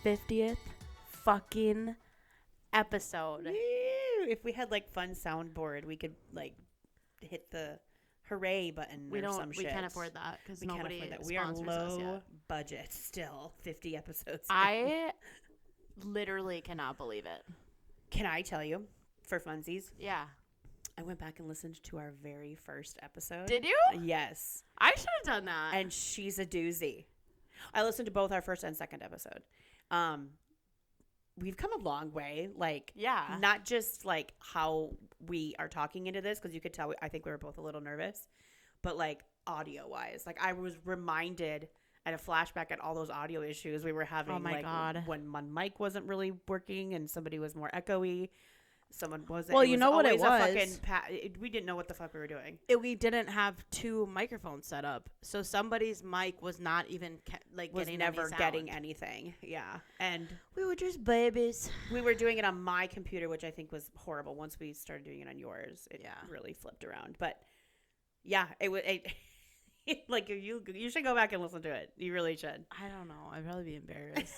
50th fucking episode. Woo! If we had like fun soundboard, we could like hit the hooray button or some shit. We can't afford that because nobody sponsors us yet. We are low budget still. 50 episodes. I literally cannot believe it. Can I tell you, for funsies? Yeah. I went back and listened to our very first episode. Did you? Yes. I should have done that. And she's a doozy. I listened to both our first and second episode. We've come a long way. Like, yeah. Not just like how we are talking into this, because you could tell, I think we were both a little nervous, but like audio wise, like I was reminded at a flashback at all those audio issues we were having. Oh my God. When my mic wasn't really working and somebody was more echoey. Someone wasn't. Well, you know what it was? We didn't know what the fuck we were doing. We didn't have two microphones set up, so somebody's mic was not even getting anything. Yeah, and we were just babies. We were doing it on my computer, which I think was horrible. Once we started doing it on yours, it really flipped around. But yeah, it was. Like you should go back and listen to it. You really should. I don't know. I'd probably be embarrassed.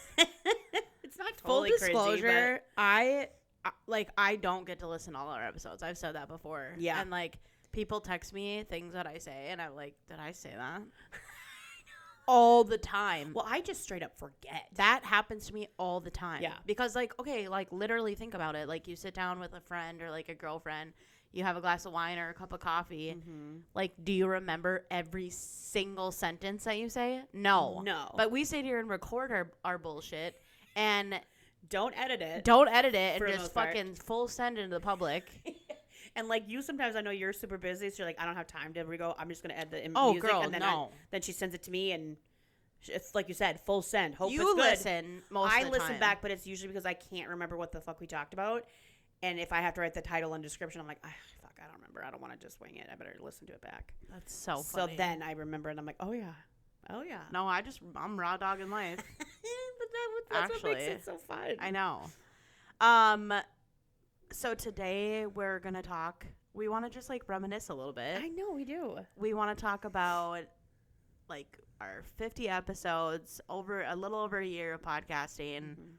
It's not totally full disclosure. Crazy, I don't get to listen to all our episodes. I've said that before. Yeah. And like people text me things that I say and I'm like, did I say that? All the time. Well, I just straight up forget. That happens to me all the time. Yeah. Because like, okay, like literally think about it. Like you sit down with a friend or like a girlfriend, you have a glass of wine or a cup of coffee. Mm-hmm. Like, do you remember every single sentence that you say? No. But we sit here and record our bullshit and don't edit it and just fucking full send into the public. And like you sometimes, I know you're super busy, so you're like, I don't have time to go. I'm just gonna edit the music. Oh, girl, and then then she sends it to me, and it's like you said, full send. Hope you it's good. Listen most of the time. I listen back, but it's usually because I can't remember what the fuck we talked about, and if I have to write the title and description, I'm like, fuck, I don't remember. I don't want to just wing it. I better listen to it back. That's so funny. So then I remember, and I'm like, oh yeah. No, I'm raw dogging life. But that's what makes it so fun. I know. So today we're going to talk, we want to just like reminisce a little bit. I know we do. We want to talk about like our 50 episodes, a little over a year of podcasting, mm-hmm.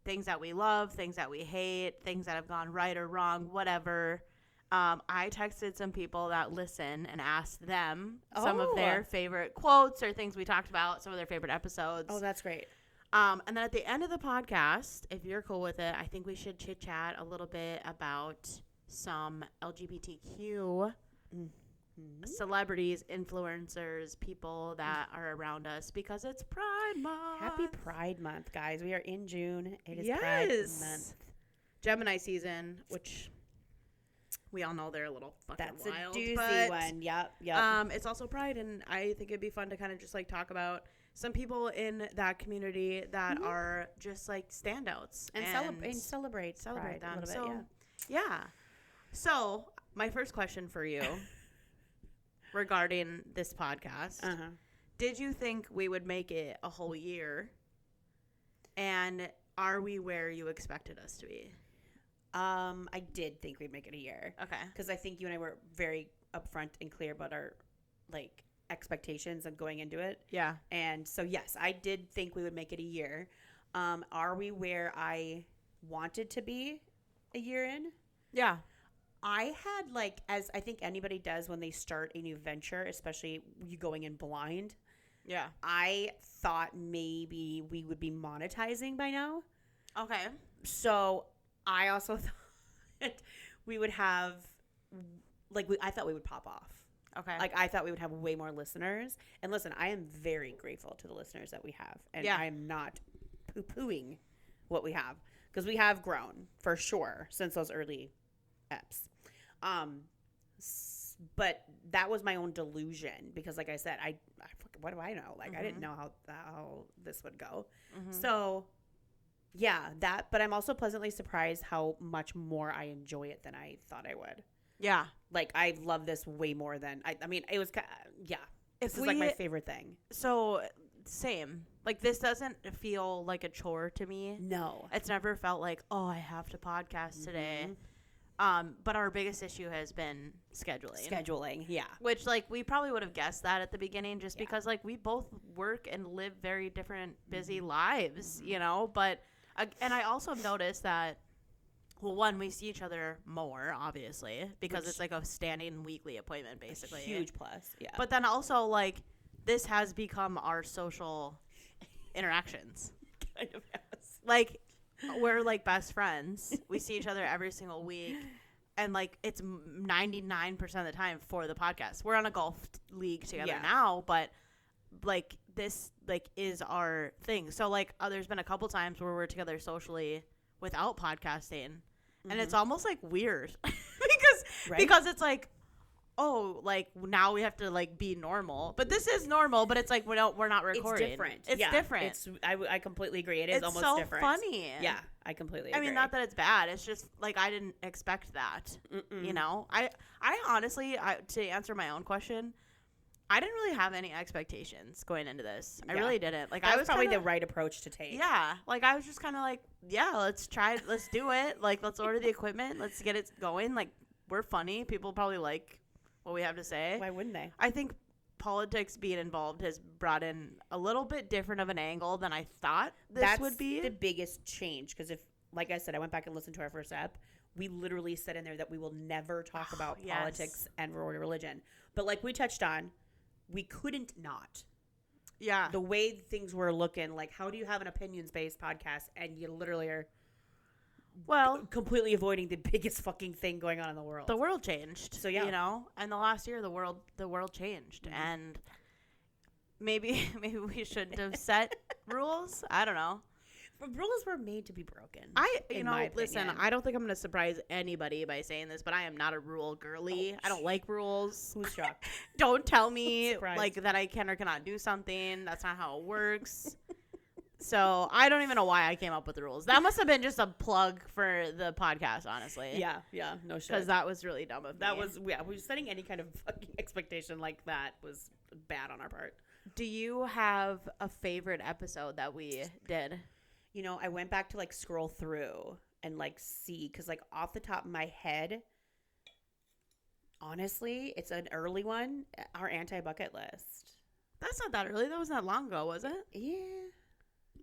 things that we love, things that we hate, things that have gone right or wrong, whatever. I texted some people that listen and asked them some of their favorite quotes or things we talked about, some of their favorite episodes. Oh, that's great. And then at the end of the podcast, if you're cool with it, I think we should chit-chat a little bit about some LGBTQ celebrities, influencers, people that are around us because it's Pride Month. Happy Pride Month, guys. We are in June. It is Pride Month. Gemini season, which we all know they're a little fucking wild. That's a doozy one. Yep. It's also Pride, and I think it'd be fun to kind of just like talk about some people in that community that mm-hmm. are just like standouts and celebrate Pride them. A little bit, yeah. So my first question for you regarding this podcast, did you think we would make it a whole year? And are we where you expected us to be? I did think we'd make it a year. Okay. Because I think you and I were very upfront and clear about our like expectations of going into it. Yeah. And so yes, I did think we would make it a year. Are we where I wanted to be a year in? Yeah. I had like, as I think anybody does when they start a new venture, especially you going in blind. Yeah. I thought maybe we would be monetizing by now. Okay. So I also thought we would have I thought we would pop off. Okay. Like, I thought we would have way more listeners. And listen, I am very grateful to the listeners that we have. And I am not poo-pooing what we have. Because we have grown, for sure, since those early eps. But that was my own delusion. Because, like I said, what do I know? Like, mm-hmm. I didn't know how this would go. Mm-hmm. So, yeah, that. But I'm also pleasantly surprised how much more I enjoy it than I thought I would. Yeah. Like, I love this way more than, I mean, it was, this is like my favorite thing. So, same. Like, this doesn't feel like a chore to me. No. It's never felt like, oh, I have to podcast today. But our biggest issue has been Scheduling, yeah. which like we probably would have guessed that at the beginning just because like we both work and live very different busy lives, you know, but and I also noticed that, well, one, we see each other more, obviously, because it's like a standing weekly appointment, basically. A huge plus, yeah. But then also, like, this has become our social interactions. Kind of has. Like, we're, like, best friends. We see each other every single week. And, like, it's 99% of the time for the podcast. We're on a golf league together now, but, like, this, like, is our thing. So, like, there's been a couple times where we're together socially without podcasting. And it's almost like weird because it's like, oh, like now we have to like be normal, but this is normal. But it's like we're not recording. It's different. It's different. I completely agree. It's almost so different. Funny. Yeah, I completely agree. I mean, not that it's bad. It's just like I didn't expect that. You know, I honestly, to answer my own question, I didn't really have any expectations going into this. I really didn't. Like, that was probably the right approach to take. Yeah. Like, I was just kind of like, yeah, let's try it. Let's do it. Like, let's order the equipment. Let's get it going. Like, we're funny. People probably like what we have to say. Why wouldn't they? I think politics being involved has brought in a little bit different of an angle than I thought this would be. That's the biggest change. Because if, like I said, I went back and listened to our first ep. We literally said in there that we will never talk about politics and religion. But like we touched on, we couldn't not. Yeah. The way things were looking, like, how do you have an opinions-based podcast and you literally are completely avoiding the biggest fucking thing going on in the world? The world changed. So, yeah. You know? And the last year, the world changed. And maybe we shouldn't have set rules. I don't know. Rules were made to be broken. Listen, I don't think I'm going to surprise anybody by saying this, but I am not a rule girly. I don't like rules. Who's shocked? Don't tell me like that I can or cannot do something. That's not how it works. So I don't even know why I came up with the rules. That must have been just a plug for the podcast, honestly. Yeah, no shit. Because that was really dumb of me. We were setting any kind of fucking expectation like that was bad on our part. Do you have a favorite episode that we did? You know, I went back to, like, scroll through and, like, see. Because, like, off the top of my head, honestly, it's an early one. Our anti-bucket list. That's not that early. That wasn't that long ago, was it? Yeah.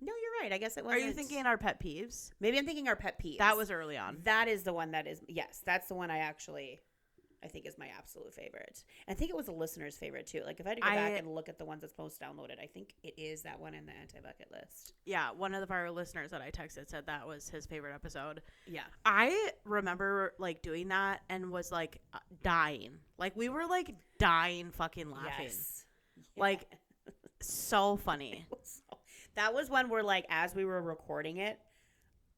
No, you're right. I guess it was. Are you thinking our pet peeves? Maybe I'm thinking our pet peeves. That was early on. That is the one that is. Yes, that's the one I think is my absolute favorite. I think it was a listener's favorite too. Like if I had to go back and look at the ones that's most downloaded, I think it is that one in the anti-bucket list. Yeah, one of our listeners that I texted said that was his favorite episode. Yeah. I remember like doing that and was like dying. Like we were like dying fucking laughing. Yes. Like so funny. That was one where like as we were recording it,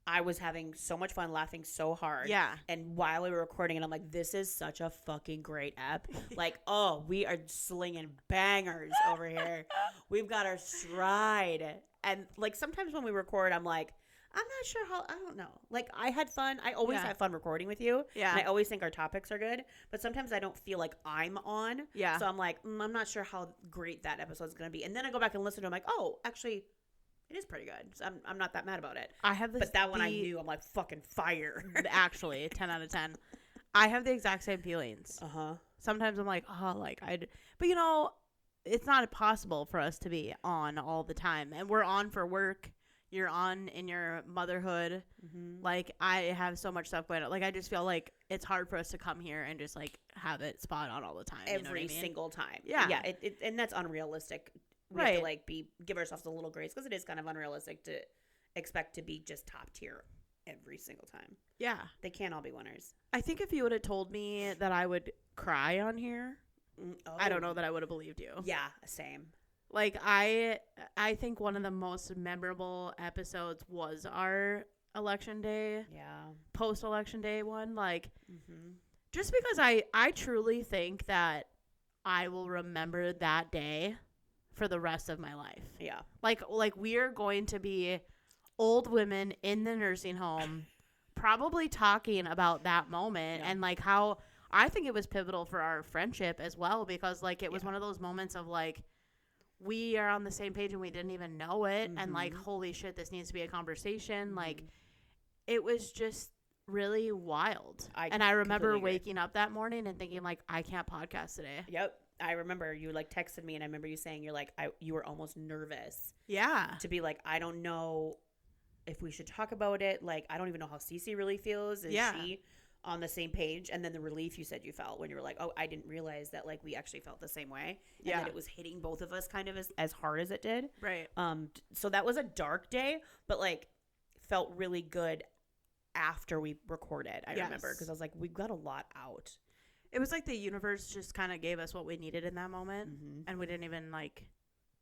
I was having so much fun laughing so hard. Yeah. And while we were recording it, I'm like, this is such a fucking great ep. Like, oh, we are slinging bangers over here. We've got our stride. And, like, sometimes when we record, I'm like, I'm not sure how, I don't know. Like, I had fun. I always have fun recording with you. Yeah. And I always think our topics are good. But sometimes I don't feel like I'm on. Yeah. So I'm like, I'm not sure how great that episode's going to be. And then I go back and listen to it. I'm like, oh, actually, it is pretty good. So I'm not that mad about it. I have this. But that one I knew. I'm like, fucking fire. Actually, 10 out of 10. I have the exact same feelings. Uh-huh. Sometimes I'm like, oh, like but you know, it's not possible for us to be on all the time. And we're on for work. You're on in your motherhood. Mm-hmm. Like I have so much stuff going on. Like I just feel like it's hard for us to come here and just like have it spot on all the time. Every single time. Yeah. Yeah. And that's unrealistic. We have to like give ourselves a little grace because it is kind of unrealistic to expect to be just top tier every single time. Yeah. They can't all be winners. I think if you would have told me that I would cry on here, I don't know that I would have believed you. Yeah, same. Like I think one of the most memorable episodes was our election day. Yeah. Post-election day one. Like just because I truly think that I will remember that day for the rest of my life. Yeah. Like we are going to be old women in the nursing home probably talking about that moment and like how I think it was pivotal for our friendship as well because like it was one of those moments of like we are on the same page and we didn't even know it and like holy shit this needs to be a conversation like it was just really wild. And I remember completely agree. waking up that morning and thinking, like, I can't podcast today. Yep. I remember you like texted me, and I remember you saying you were almost nervous Yeah. to be like, I don't know if we should talk about it. Like, I don't even know how CC really feels. Is she on the same page? And then the relief you said you felt when you were like, oh, I didn't realize that like we actually felt the same way. And that it was hitting both of us kind of as hard as it did. Right. So that was a dark day, but like felt really good after we recorded. I remember because I was like, we got a lot out. It was like the universe just kind of gave us what we needed in that moment, and we didn't even like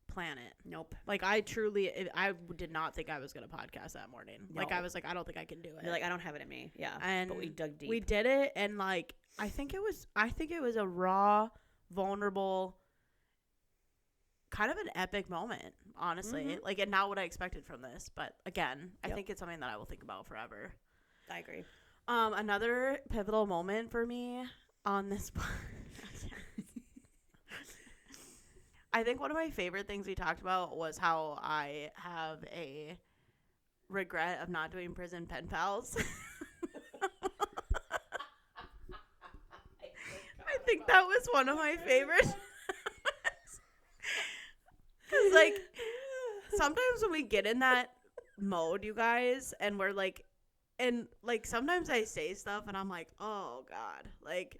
plan it. Nope. Like I did not think I was gonna podcast that morning. No. Like I was like, I don't think I can do it. You're like, I don't have it in me. Yeah. And but we dug deep. We did it, and like I think it was a raw, vulnerable, kind of an epic moment. Honestly, like, and not what I expected from this. But again, I think it's something that I will think about forever. I agree. Another pivotal moment for me on this I think one of my favorite things we talked about was how I have a regret of not doing prison pen pals. I think that was one of my favorites. Because like sometimes when we get in that mode, you guys, and we're like, and like sometimes I say stuff and I'm like, oh God, like,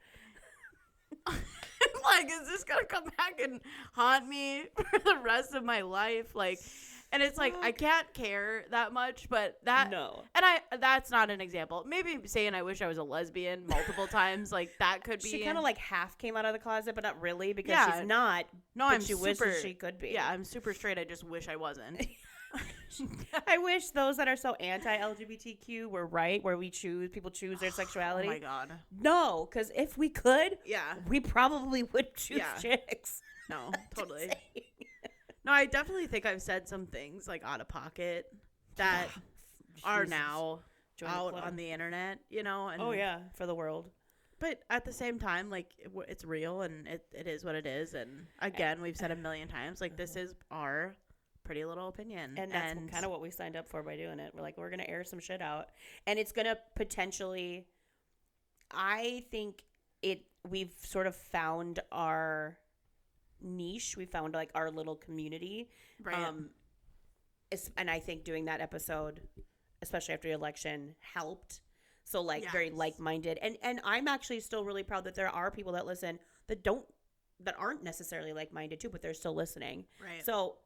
like, is this gonna come back and haunt me for the rest of my life? Like, and it's like I can't care that much, but and that's not an example. Maybe saying I wish I was a lesbian multiple times, like that could be. She kind of like half came out of the closet, but not really because she's not. No, but she wishes she could be. Yeah, I'm super straight. I just wish I wasn't. I wish those that are so anti-LGBTQ were right, where people choose their sexuality. Oh my God. No, because if we could, we probably would choose chicks. No, totally. No, I definitely think I've said some things like out of pocket that are now out on the internet, you know? And, oh yeah, for the world. But at the same time, like it's real and it is what it is. And again, we've said a million times, like this is our pretty little opinion, and that's kind of what we signed up for by doing it. We're like, we're gonna air some shit out, and it's gonna potentially, I think we've sort of found our niche. We found like our little community, right? And I think doing that episode, especially after the election, helped. So like very like-minded, and I'm actually still really proud that there are people that listen that aren't necessarily like-minded too, but they're still listening. Right. So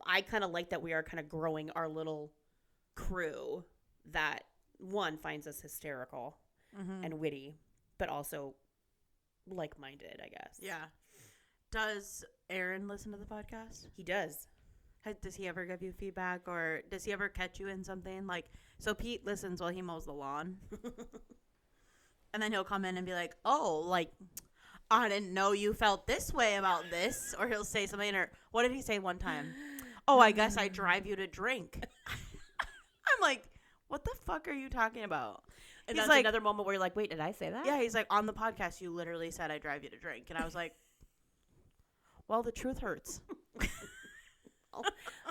I kind of like that we are kind of growing our little crew that one finds us hysterical and witty, but also like-minded, I guess. Yeah. Does Aaron listen to the podcast? He does. Does he ever give you feedback, or does he ever catch you in something? Like, so Pete listens while he mows the lawn. And then he'll come in and be like, oh, like, I didn't know you felt this way about this. Or he'll say something, or what did he say one time? Oh, I guess I drive you to drink. I'm like, what the fuck are you talking about? And he's that's like, another moment where you're like, wait, did I say that? Yeah, he's like, on the podcast, you literally said I drive you to drink. And I was like, well, the truth hurts. Well,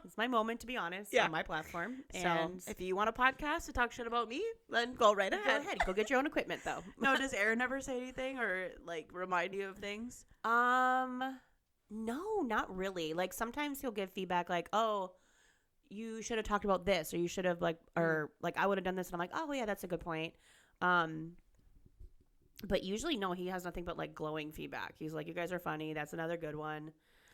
it's my moment to be honest on my platform. And so if you want a podcast to talk shit about me, then go right ahead. Go ahead. Go get your own equipment, though. No, does Aaron ever say anything or like remind you of things? No, not really. Like sometimes he'll give feedback like, oh, you should have talked about this, or you should have like, or like I would have done this, and I'm like, oh yeah, that's a good point. But usually no, he has nothing but like glowing feedback. He's like, you guys are funny. That's another good one.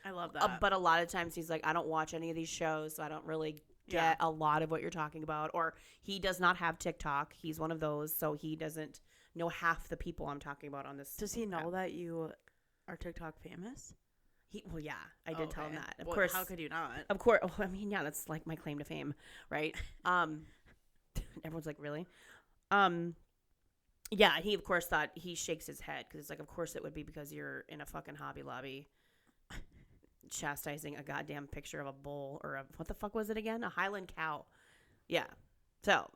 I love that. But a lot of times he's like, I don't watch any of these shows, so I don't really get a lot of what you're talking about. Or he does not have TikTok. He's one of those, so he doesn't know half the people I'm talking about on this. Does he know that you are TikTok famous? Well, yeah, I did tell him that. Of course. How could you not? Of course. Oh, I mean, yeah, that's like my claim to fame, right? Everyone's like, really? Yeah, he of course thought, he shakes his head because it's like, of course it would be because you're in a fucking Hobby Lobby chastising a goddamn picture of a bull or what the fuck was it again? A Highland cow. Yeah. So,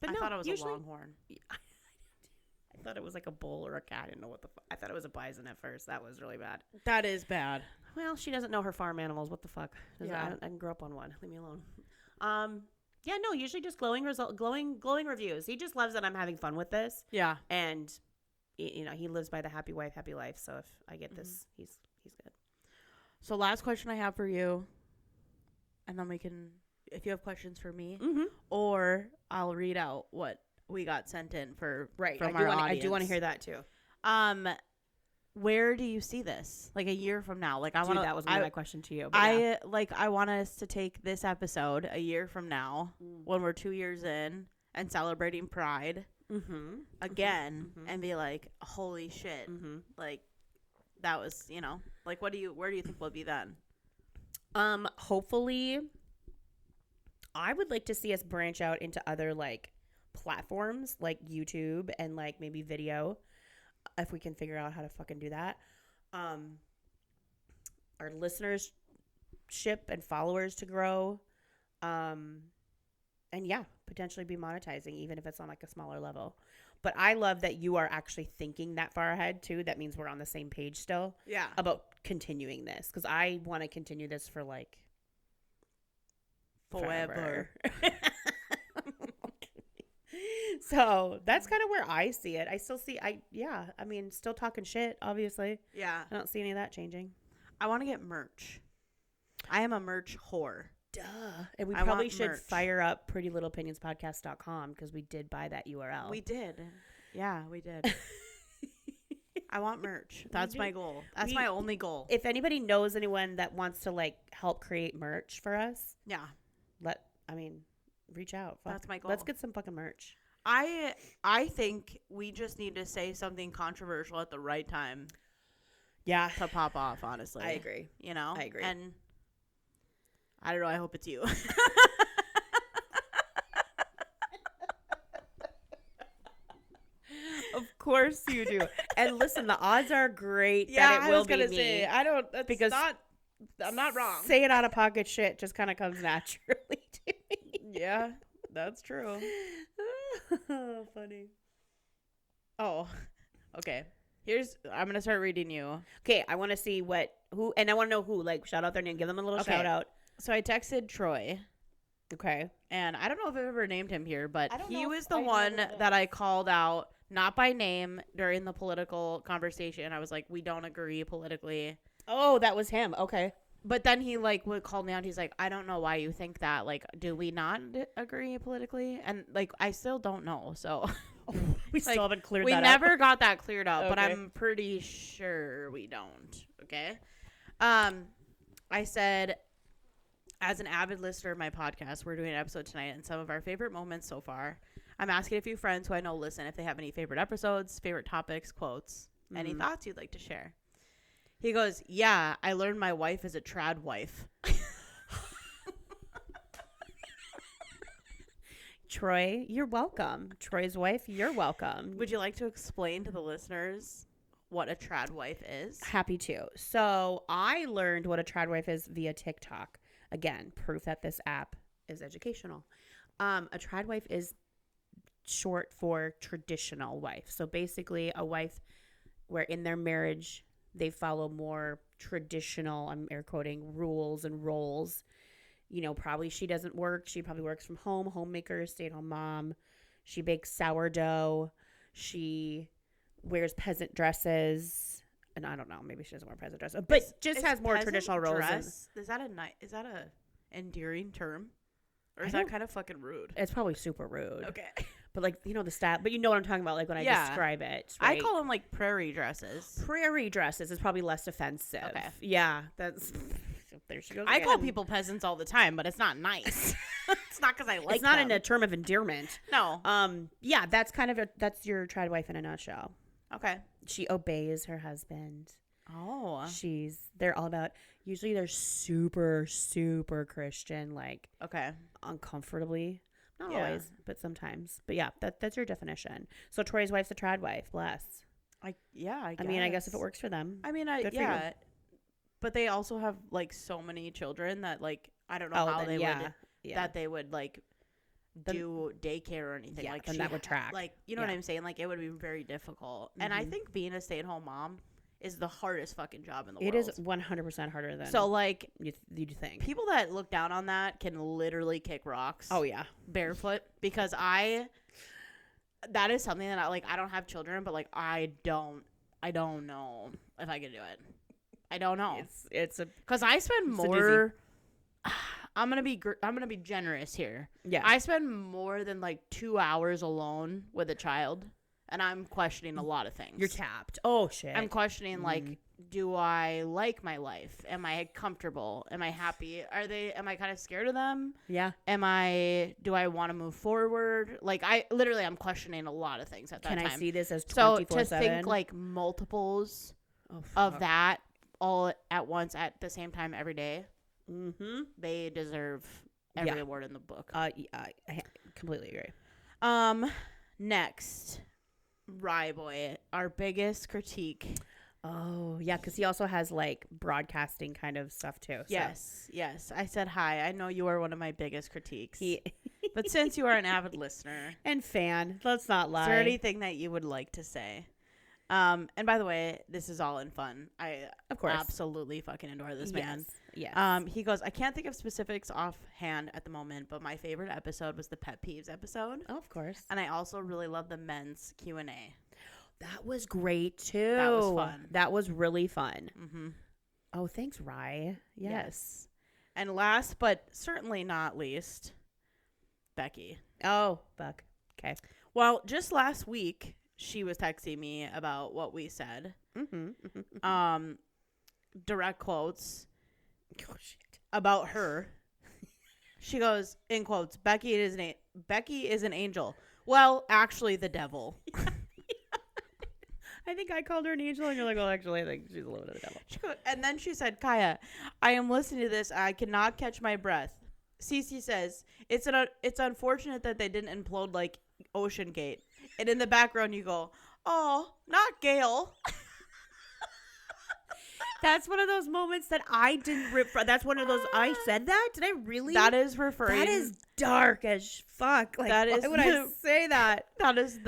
but I thought it was usually, a longhorn. I thought it was like a bull or a cat. I didn't know what the fuck. I thought it was a bison at first. That was really bad. That is bad. Well, she doesn't know her farm animals. What the fuck? Yeah. I didn't grow up on one. Leave me alone. Yeah, no, usually just glowing reviews. He just loves that I'm having fun with this. Yeah. And he lives by the happy wife, happy life. So if I get this, he's good. So last question I have for you, and then we can, if you have questions for me, or I'll read out what we got sent in from our audience. I do want to hear that too. Where do you see this? Like a year from now? Like that was my question to you. I want us to take this episode a year from now when we're 2 years in and celebrating Pride again and be like, holy shit. Like that was, like where do you think we'll be then? Hopefully I would like to see us branch out into other like platforms like YouTube and like maybe video. If we can figure out how to fucking do that. Our listenership and followers to grow. And yeah, potentially be monetizing, even if it's on like a smaller level. But I love that you are actually thinking that far ahead too. That means we're on the same page still. Yeah. About continuing this. Because I want to continue this for like forever. So that's kind of where I see it. I still see, still talking shit, obviously. Yeah. I don't see any of that changing. I want to get merch. I am a merch whore. Duh. And we probably should fire up prettylittleopinionspodcast.com because we did buy that URL. We did. Yeah, we did. I want merch. That's my goal. That's my only goal. If anybody knows anyone that wants to like help create merch for us, yeah, reach out. Fuck. That's my goal. Let's get some fucking merch. I think we just need to say something controversial at the right time. Yeah. To pop off, honestly. I agree. I agree. And I don't know, I hope it's you. Of course you do. And listen, the odds are great that it will be me. Say, I'm not wrong. Saying out of pocket shit just kind of comes naturally to me. Yeah, that's true. Funny. Oh, okay. I'm going to start reading you. Okay, I want to see and I want to know who, like, shout out their name, give them a little shout out. So I texted Troy. Okay. And I don't know if I've ever named him here, but he was the one that I called out, not by name, during the political conversation. I was like, we don't agree politically. Oh, that was him. Okay. But then he like would call me out. He's like, I don't know why you think that. Like, do we not agree politically? And like, I still don't know. So we still haven't cleared that up. We never got that cleared up, but Okay. I'm pretty sure we don't. Okay. I said, as an avid listener of my podcast, we're doing an episode tonight and some of our favorite moments so far. I'm asking a few friends who I know listen if they have any favorite episodes, favorite topics, quotes, any thoughts you'd like to share. He goes, yeah, I learned my wife is a trad wife. Troy, you're welcome. Troy's wife, you're welcome. Would you like to explain to the listeners what a trad wife is? Happy to. So I learned what a trad wife is via TikTok. Again, proof that this app is educational. A trad wife is short for traditional wife. So basically a wife where in their marriage they follow more traditional, I'm air quoting, rules and roles. Probably she doesn't work. She probably works from home, homemaker, stay-at-home mom. She bakes sourdough. She wears peasant dresses. And I don't know, maybe she doesn't wear peasant dresses, but just has more traditional roles. Is that a endearing term? Or is that kind of fucking rude? It's probably super rude. Okay. But like, the stat, but you know what I'm talking about, like when I describe it. Right? I call them like prairie dresses. Prairie dresses is probably less offensive. Okay. Yeah. That's, there she goes. I call people peasants all the time, but it's not nice. It's not because I like It's not them. in a term of endearment. No. Yeah, that's that's your trad wife in a nutshell. Okay. She obeys her husband. Oh. They're all about, usually they're super, super Christian, like. Okay. Uncomfortably. Not always, but sometimes. But yeah, that's your definition. So Troy's wife's a trad wife. Bless. I guess. I mean, I guess if it works for them. I mean, but they also have like so many children that like I don't know how they would that they would like do daycare or anything. Yeah, like then that would track. Like, you know what I'm saying? Like, it would be very difficult. And I think being a stay-at-home mom is the hardest fucking job in the It world. is 100% harder than So, like, you'd think. people that look down on that can literally kick rocks. Oh, yeah. Barefoot. Because that is something that I don't have children, but, like, I don't know if I could do it. I don't know. Because I spend more. I'm gonna be generous here. Yeah. I spend more than like 2 hours alone with a child, and I'm questioning a lot of things. You're tapped. Oh shit. I'm questioning like, do I like my life? Am I comfortable? Am I happy? Am I kind of scared of them? Yeah. Do I want to move forward? Like I'm questioning a lot of things at that time. Can I see this as 24/7? So to think like multiples of that all at once at the same time every day. Mm-hmm. They deserve every award in the book. I completely agree. Next, Rye Boy, our biggest critique. Oh, yeah, because he also has, like, broadcasting kind of stuff, too. So. Yes. I said hi. I know you are one of my biggest critiques. But since you are an avid listener. And fan, let's not lie. Is there anything that you would like to say? And by the way, this is all in fun. I, of course, absolutely fucking adore this man. Yes. He goes, I can't think of specifics offhand at the moment, but my favorite episode was the Pet Peeves episode. Oh, of course. And I also really love the men's Q&A. That was great, too. That was fun. That was really fun. Mm-hmm. Oh, thanks, Rye. Yes. And last, but certainly not least, Becky. Oh, Buck. Okay. Well, just last week, she was texting me about what we said. Mm-hmm. Direct quotes Oh, shit. about her. She goes, in quotes, Becky is an angel. Well, actually, the devil. I think I called her an angel, and you're like, well, actually, I think she's a little bit of the devil. And then she said, Kiah, I am listening to this. I cannot catch my breath. CC says, it's unfortunate that they didn't implode like Ocean Gate. And in the background, you go, oh, not Gail. That's one of those moments that I didn't rip from. That's one of those, I said that? Did I really? That is referring. That is dark as fuck. Like, why would I say that? That is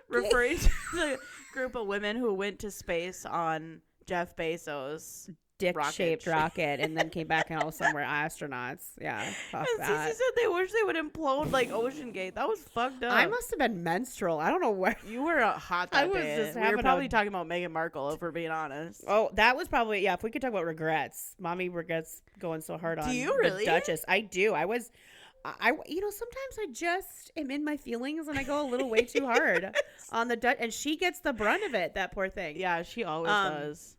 referring to the group of women who went to space on Jeff Bezos' dick-shaped rocket and then came back and all of a sudden we're astronauts. Yeah, fuck and that. Cece said they wish they would implode like Ocean Gate. That was fucked up. I must have been menstrual. I don't know where. You were hot that day. We were probably talking about Meghan Markle, if we're being honest. Oh, that was probably, yeah, if we could talk about regrets. Mommy regrets going so hard on Do you really? The Duchess. I do. I sometimes I just am in my feelings and I go a little way too hard on the Duchess. And she gets the brunt of it, that poor thing. Yeah, she always does.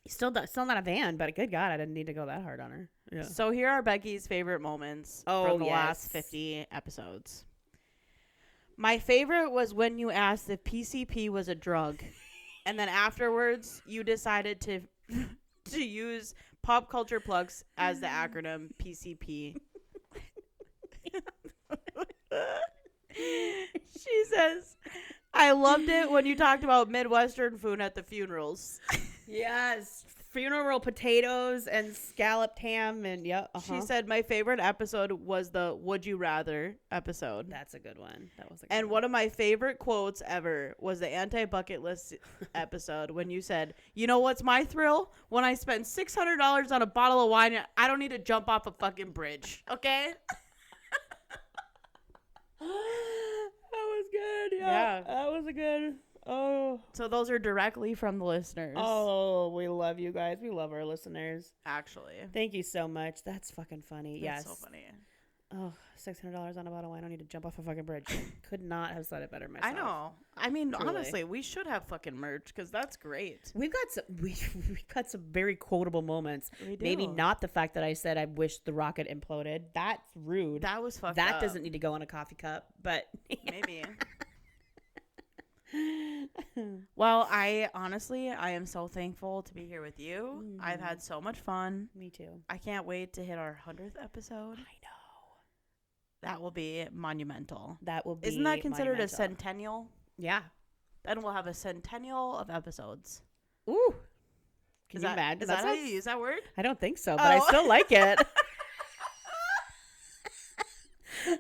Still not a van, but good God, I didn't need to go that hard on her. Yeah. So here are Becky's favorite moments from the last 50 episodes. My favorite was when you asked if PCP was a drug, and then afterwards you decided to use pop culture plugs as the acronym PCP. She says, I loved it when you talked about Midwestern food at the funerals. Yes. Funeral potatoes and scalloped ham and She said my favorite episode was the Would You Rather episode. That's a good one. That was a good And one of my favorite quotes ever was the anti-bucket list episode when you said, you know what's my thrill? When I spend $600 on a bottle of wine, I don't need to jump off a fucking bridge. Okay? That was good. Yeah. That was a good. Oh. So those are directly from the listeners. Oh, we love you guys. We love our listeners. Actually. Thank you so much. That's fucking funny. That's yes. so funny. Oh, $600 on a bottle of wine. I don't need to jump off a fucking bridge. Could not have said it better myself. I know. I mean, Truly. honestly, we should have fucking merch because that's great. We've got some very quotable moments. We do. Maybe not the fact that I said I wish the rocket imploded. That's rude. That was fucked up. That doesn't need to go in a coffee cup, but maybe. Well, I am so thankful to be here with you. Mm-hmm. I've had so much fun. Me too. I can't wait to hit our 100th episode. I know. That will be monumental. That will be. Isn't that considered a centennial? Yeah. Then we'll have a centennial of episodes. Ooh. Can you imagine? Is that how you use that word? I don't think so, but I still like it.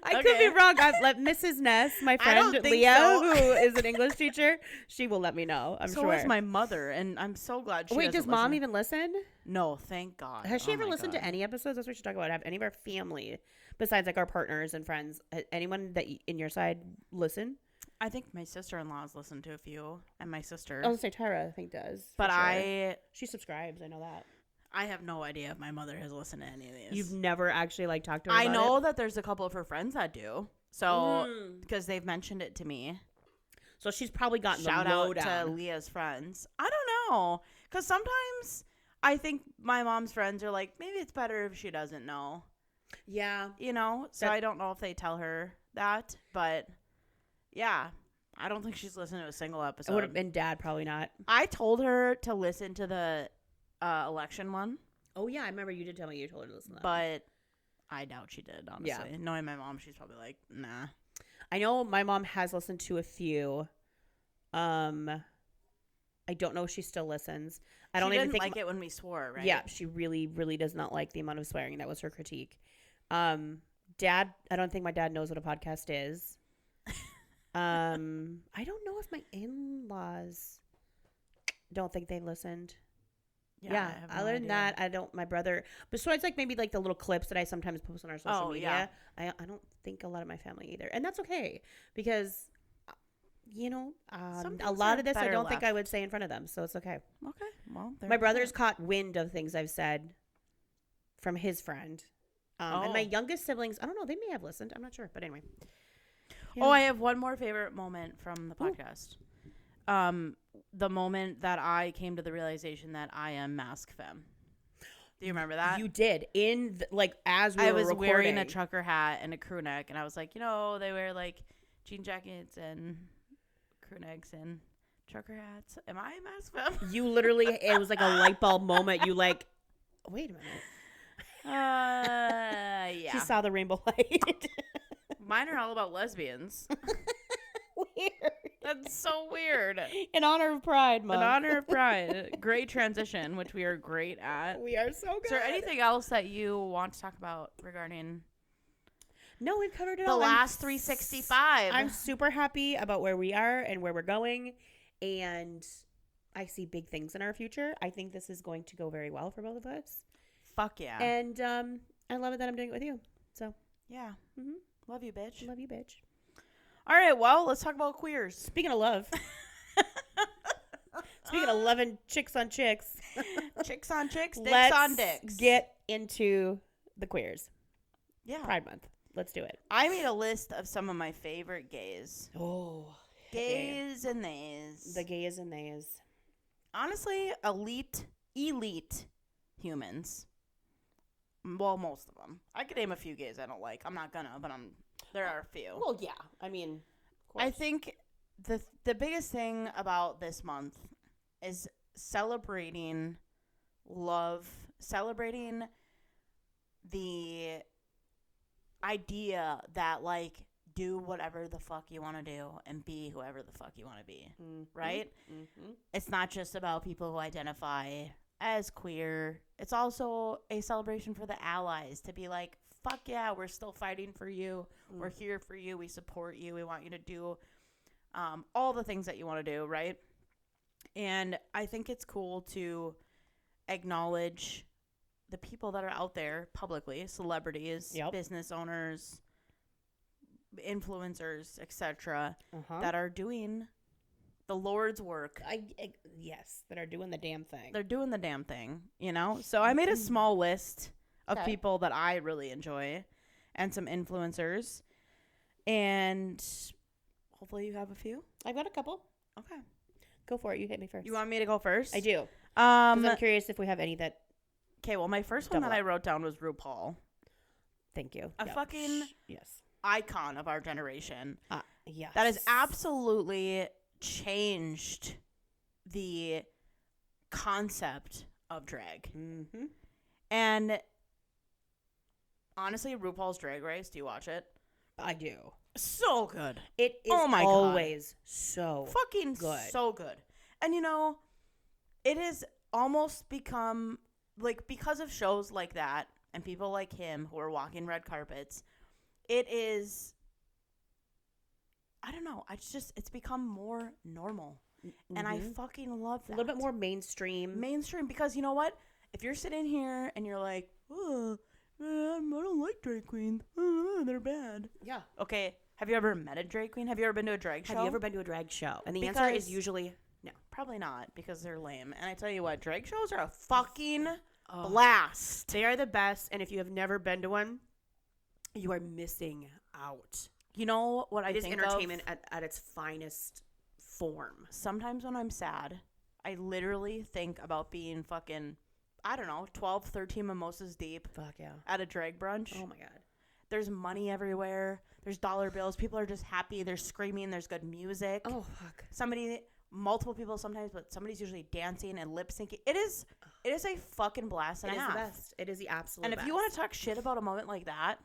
I could be wrong. I've let Mrs. Ness, my friend Leah, who is an English teacher, she will let me know. I'm sure. So is my mother, and I'm so glad she. Wait, does Mom even listen? No, thank God. Has she ever listened to any episodes? That's what we should talk about. Have any of our family, besides like our partners and friends, anyone that in your side listen? I think my sister-in-law's listened to a few, and my sister. I was gonna say Tara, I think does. But sure. She subscribes. I know that. I have no idea if my mother has listened to any of these. You've never actually like talked to her. I know that there's a couple of her friends that do. So because they've mentioned it to me. So she's probably gotten shout the out to Leah's friends. I don't know, because sometimes I think my mom's friends are like, maybe it's better if she doesn't know. Yeah, you know. So I don't know if they tell her that, but yeah, I don't think she's listened to a single episode. It would have been Dad, probably not. I told her to listen to the election one. Oh yeah, I remember you did tell me you told her to listen to that. But I doubt she did, honestly. Yeah. Knowing my mom, she's probably like, nah. I know my mom has listened to a few. I don't know if she still listens. I don't even think like it when we swore, right? Yeah, she really, really does not like the amount of swearing. That was her critique. Dad, I don't think my dad knows what a podcast is. I don't know if my in-laws don't think they listened. Yeah. Other than that, I don't. My brother, besides like maybe like the little clips that I sometimes post on our social media, I don't think a lot of my family either, and that's okay because, you know, a lot of this I don't think I would say in front of them, so it's okay. Okay, well, my brother's caught wind of things I've said from his friend, and my youngest siblings. I don't know. They may have listened. I'm not sure, but anyway. Yeah. Oh, I have one more favorite moment from the podcast. The moment that I came to the realization that I am mask femme. Do you remember that? You did. As we were recording. I was wearing a trucker hat and a crew neck, and I was like, you know, they wear like jean jackets and crew necks and trucker hats. Am I a mask femme? You literally, it was like a light bulb moment. You like, wait a minute. Yeah. She saw the rainbow light. Mine are all about lesbians. Weird. That's so weird. In honor of Pride Month. In honor of Pride. Great transition, which we are great at. We are so good. Is there anything else that you want to talk about regarding? No, we've covered it all. The last 365. I'm super happy about where we are and where we're going. And I see big things in our future. I think this is going to go very well for both of us. Fuck yeah. And I love it that I'm doing it with you. So, yeah. Mm-hmm. Love you, bitch. Love you, bitch. All right, well, let's talk about queers. Speaking of love. Speaking of loving chicks on chicks. Chicks on chicks, dicks on dicks. Let's get into the queers. Yeah. Pride Month. Let's do it. I made a list of some of my favorite gays. Oh. Gays and theys. The gays and theys. Honestly, elite humans. Well, most of them. I could name a few gays I don't like. I'm not gonna, but there are a few. Well, yeah. I mean, of course. I think the biggest thing about this month is celebrating love, celebrating the idea that, like, do whatever the fuck you want to do and be whoever the fuck you want to be, right? Mm-hmm. It's not just about people who identify as queer. It's also a celebration for the allies to be like, fuck yeah, we're still fighting for you. We're here for you. We support you. We want you to do all the things that you want to do, right? And I think it's cool to acknowledge the people that are out there publicly, celebrities, business owners, influencers, etc., that are doing the Lord's work. Yes, that are doing the damn thing. They're doing the damn thing, you know? So I made a small list of people that I really enjoy and some influencers. And hopefully you have a few. I've got a couple. Okay. Go for it. You hit me first. You want me to go first? I do. I'm curious if we have any that... Okay, well, my first one that I wrote down was RuPaul. Thank you. A fucking icon of our generation. Yes. That has absolutely changed the concept of drag. Mm-hmm. And honestly, RuPaul's Drag Race, do you watch it? I do. So good. It is always so fucking good. So good. And you know, it has almost become, like, because of shows like that and people like him who are walking red carpets, it is, I don't know. It's become more normal. Mm-hmm. And I fucking love that. A little bit more mainstream. Mainstream, because you know what? If you're sitting here and you're like, oh, I don't like drag queens. They're bad. Yeah. Okay. Have you ever met a drag queen? Have you ever been to a drag show? Have you ever been to a drag show? And the answer is usually no. Probably not, because they're lame. And I tell you what, drag shows are a fucking blast. They are the best. And if you have never been to one, you are missing out. You know what I think of? It is entertainment at its finest form. Sometimes when I'm sad, I literally think about being fucking, I don't know, 12, 13 mimosas deep. Fuck yeah. At a drag brunch. Oh my God. There's money everywhere. There's dollar bills. People are just happy. They're screaming. There's good music. Oh, fuck. Multiple people sometimes, but somebody's usually dancing and lip syncing. It is a fucking blast and a half. It is the best. It is the absolute best. And best. if you want to talk shit about a moment like that,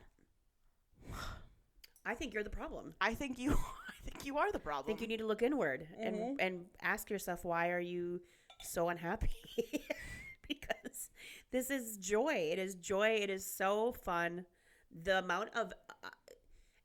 I think you're the problem. I think you are the problem. I think you need to look inward and ask yourself, why are you so unhappy? Because this is joy. It is joy. It is so fun. The amount of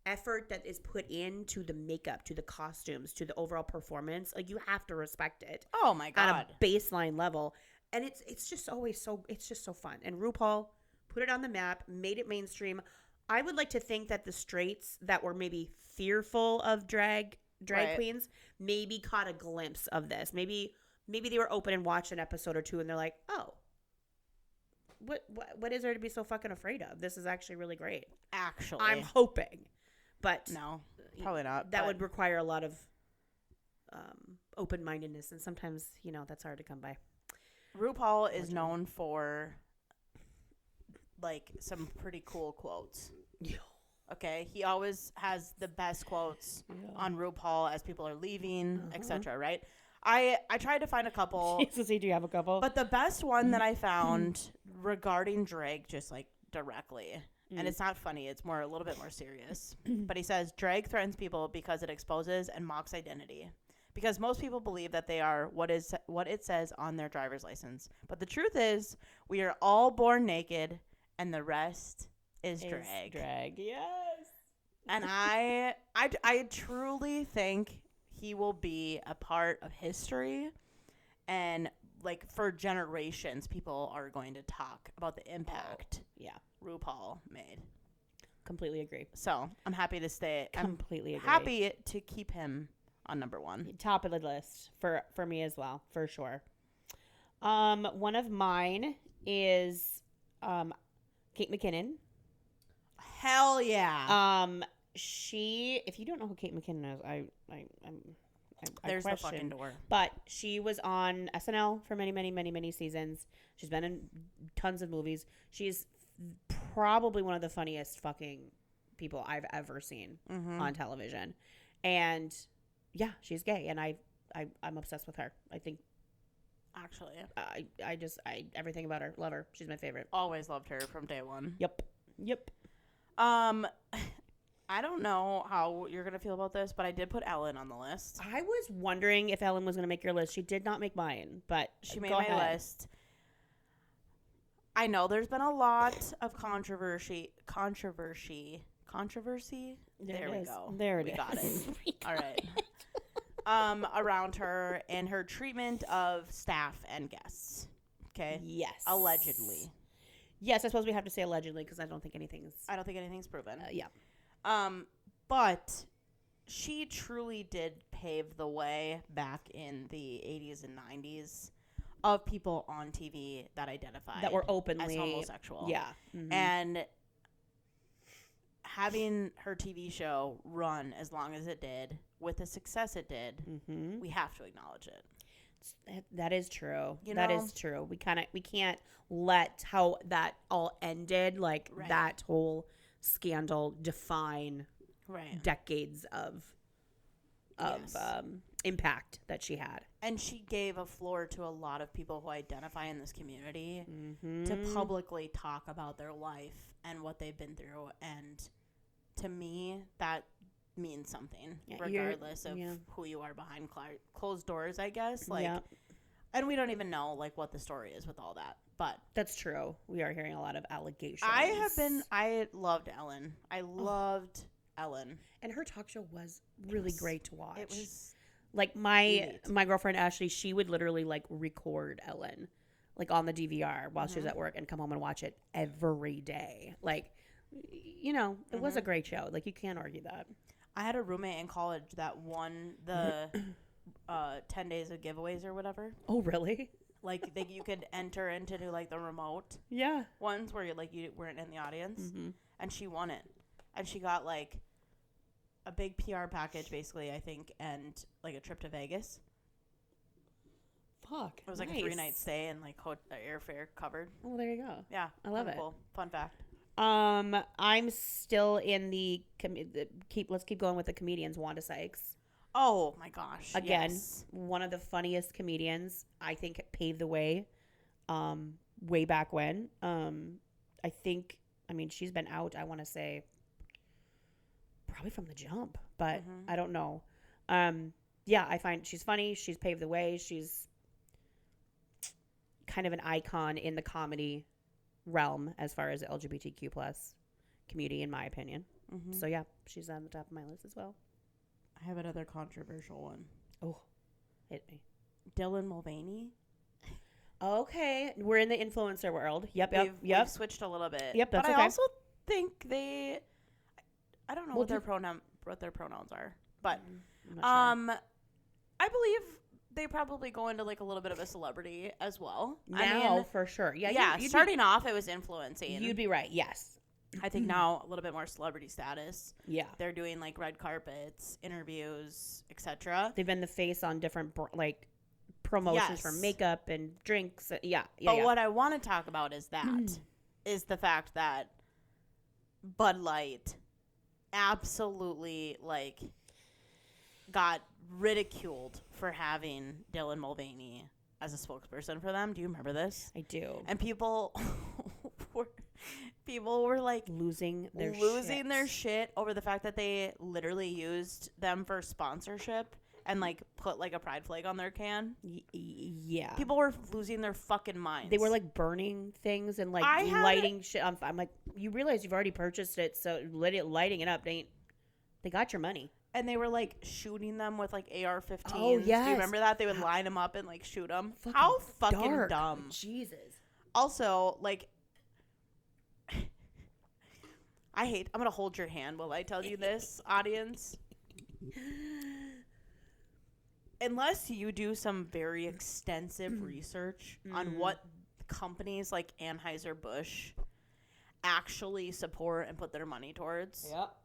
effort that is put into the makeup, to the costumes, to the overall performance, like, you have to respect it. Oh my God. At a baseline level. And it's just always it's just so fun. And RuPaul put it on the map, made it mainstream. I would like to think that the straights that were maybe fearful of drag right. queens maybe caught a glimpse of this. Maybe they were open and watched an episode or two and they're like, oh, what is there to be so fucking afraid of? This is actually really great. Actually, I'm hoping, but no, probably not. That would require a lot of open-mindedness, and sometimes that's hard to come by. RuPaul is known for like some pretty cool quotes. Yeah. Okay, he always has the best quotes on RuPaul as people are leaving, etc. Right? I tried to find a couple. Jesus, do you have a couple? But the best one that I found regarding drag, just like directly, and it's not funny, it's a little bit more serious. But he says, drag threatens people because it exposes and mocks identity. Because most people believe that they are what it says on their driver's license. But the truth is, we are all born naked, and the rest is drag. Drag, yes. And I truly think he will be a part of history, and like for generations, people are going to talk about the impact RuPaul made. Completely agree. So I'm happy to stay. Completely agree. Happy to keep him on number one. Top of the list for me as well, for sure. One of mine is Kate McKinnon. Hell yeah. She, if you don't know who Kate McKinnon is, I there's question, the fucking door. But she was on SNL for many, many, many, many seasons. She's been in tons of movies. She's probably one of the funniest fucking people I've ever seen on television. And yeah, she's gay, and I'm obsessed with her. I think, actually, I everything about her, love her. She's my favorite. Always loved her from day one. Yep. I don't know how you're going to feel about this, but I did put Ellen on the list. I was wondering if Ellen was going to make your list. She did not make mine, but she made my list. I know there's been a lot of controversy. There we go. There it is. We got it. All right. Around her and her treatment of staff and guests. Okay? Yes. Allegedly. Yes, I suppose we have to say allegedly because I don't think anything's proven. Yeah. But she truly did pave the way back in the 80s and 90s of people on TV that identified that were openly as homosexual. Yeah. Mm-hmm. And having her TV show run as long as it did, with the success it did, we have to acknowledge it. That is true. That is true. We can't let how that all ended, like that whole scandal, define decades of impact that she had. And she gave a floor to a lot of people who identify in this community to publicly talk about their life and what they've been through. And to me, that means something, regardless of who you are behind closed doors, I guess. Like, And we don't even know, like, what the story is with all that. But that's true. We are hearing a lot of allegations. I loved Ellen. I loved Ellen. And her talk show was really great to watch. It was like my girlfriend Ashley, she would literally like record Ellen like on the DVR while she was at work and come home and watch it every day. Like, you know, it was a great show. Like, you can't argue that. I had a roommate in college that won the 10 days of giveaways or whatever. Oh, really? Like, you could enter into like the remote ones where you weren't in the audience, and she won it, and she got like a big PR package basically, I think, and like a trip to Vegas. Fuck, it was like a 3-night stay and like airfare covered. Oh, there you go. Yeah, I love it. Cool. Fun fact. I'm still in the let's keep going with the comedians. Wanda Sykes. Oh my gosh. Again, yes. One of the funniest comedians, I think, paved the way way back when. I mean, she's been out, I want to say, probably from the jump, but I don't know. Yeah, I find she's funny. She's paved the way. She's kind of an icon in the comedy realm as far as the LGBTQ plus community, in my opinion. So yeah, she's on the top of my list as well. I have another controversial one. Oh, hit me. Dylan Mulvaney. Okay, we're in the influencer world. Yep. We've switched a little bit. Yep, that's but okay. I also think I don't know what their pronouns are, but I'm not sure. I believe they probably go into like a little bit of a celebrity as well. Now, for sure. Yeah. Starting off, it was influencing. You'd be right. Yes. I think now a little bit more celebrity status. Yeah. They're doing like red carpets, interviews, etc. They've been the face on different like promotions for makeup and drinks. Yeah. But what I want to talk about is the fact that Bud Light absolutely like got ridiculed for having Dylan Mulvaney as a spokesperson for them. Do you remember this? I do. And people were like losing their shit over the fact that they literally used them for sponsorship and like put like a pride flag on their can. Yeah. People were losing their fucking minds. They were like burning things and like lighting shit. I'm like, you realize you've already purchased it, so lighting it up they got your money. And they were like shooting them with like AR-15s. Oh, yes. Do you remember that? They would line them up and like shoot them. Fucking How fucking dark. dumb. Jesus. Also, like, I'm going to hold your hand while I tell you this, audience. Unless you do some very extensive research on what companies like Anheuser-Busch actually support and put their money towards. Yep.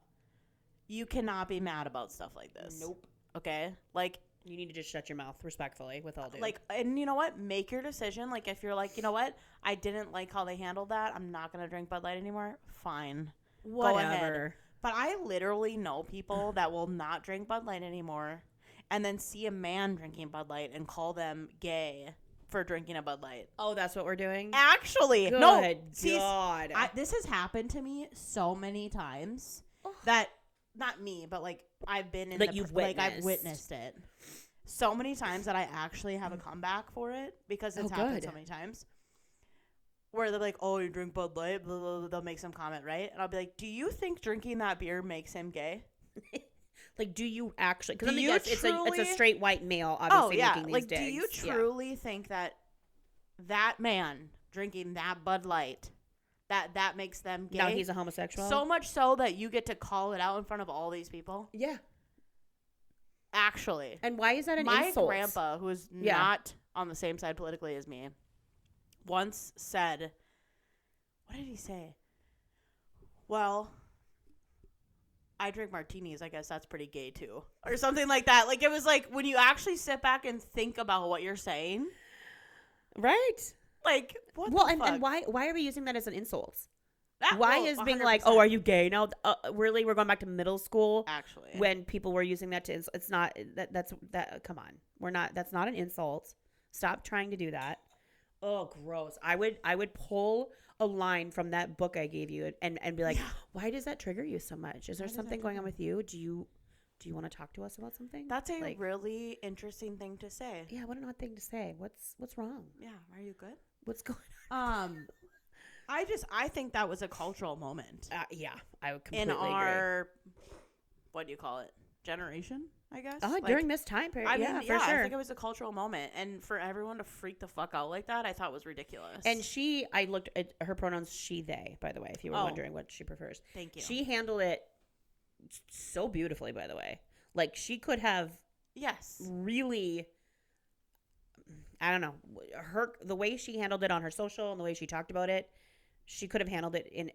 You cannot be mad about stuff like this. Nope. Okay? Like, you need to just shut your mouth respectfully with all due. Like, and you know what? Make your decision. Like, if you're like, you know what? I didn't like how they handled that. I'm not going to drink Bud Light anymore. Fine. Whatever. Go ahead. But I literally know people that will not drink Bud Light anymore and then see a man drinking Bud Light and call them gay for drinking a Bud Light. Oh, that's what we're doing? Actually. Good no. God. This has happened to me so many times that... Not me, but like I've been in I've witnessed it so many times that I actually have a comeback for it because it's happened so many times where they're like, "Oh, you drink Bud Light," blah, blah, blah, they'll make some comment, right? And I'll be like, "Do you think drinking that beer makes him gay?" Like, do you actually? Because it's a straight white male, obviously. Making these like, digs. do you truly think that man drinking that Bud Light? That makes them gay. Now he's a homosexual? So much so that you get to call it out in front of all these people? Yeah. Actually. And why is that an insult? My grandpa, who is not on the same side politically as me, once said, what did he say? Well, I drink martinis. I guess that's pretty gay too. Or something like that. Like, it was like, when you actually sit back and think about what you're saying. Right. Like, what the fuck? And why are we using that as an insult? Why is being 100%. Like, oh, are you gay? Now, really, we're going back to middle school. Actually, when people were using that to insult. It's not that's come on, we're not. That's not an insult. Stop trying to do that. Oh, gross. I would pull a line from that book I gave you and be like, why does that trigger you so much? Is there something going on with you? do you want to talk to us about something? That's a really interesting thing to say. Yeah, what an odd thing to say. What's wrong? Yeah, are you good? What's going on? I think that was a cultural moment. Yeah, I would completely in our, what do you call it? Generation, I guess. During this time period. I mean, for sure. I think it was a cultural moment, and for everyone to freak the fuck out like that, I thought was ridiculous. And I looked at her pronouns she, they, by the way, if you were wondering what she prefers. Thank you. She handled it so beautifully, by the way. Like, she could have really, I don't know, the way she handled it on her social and the way she talked about it, she could have handled it in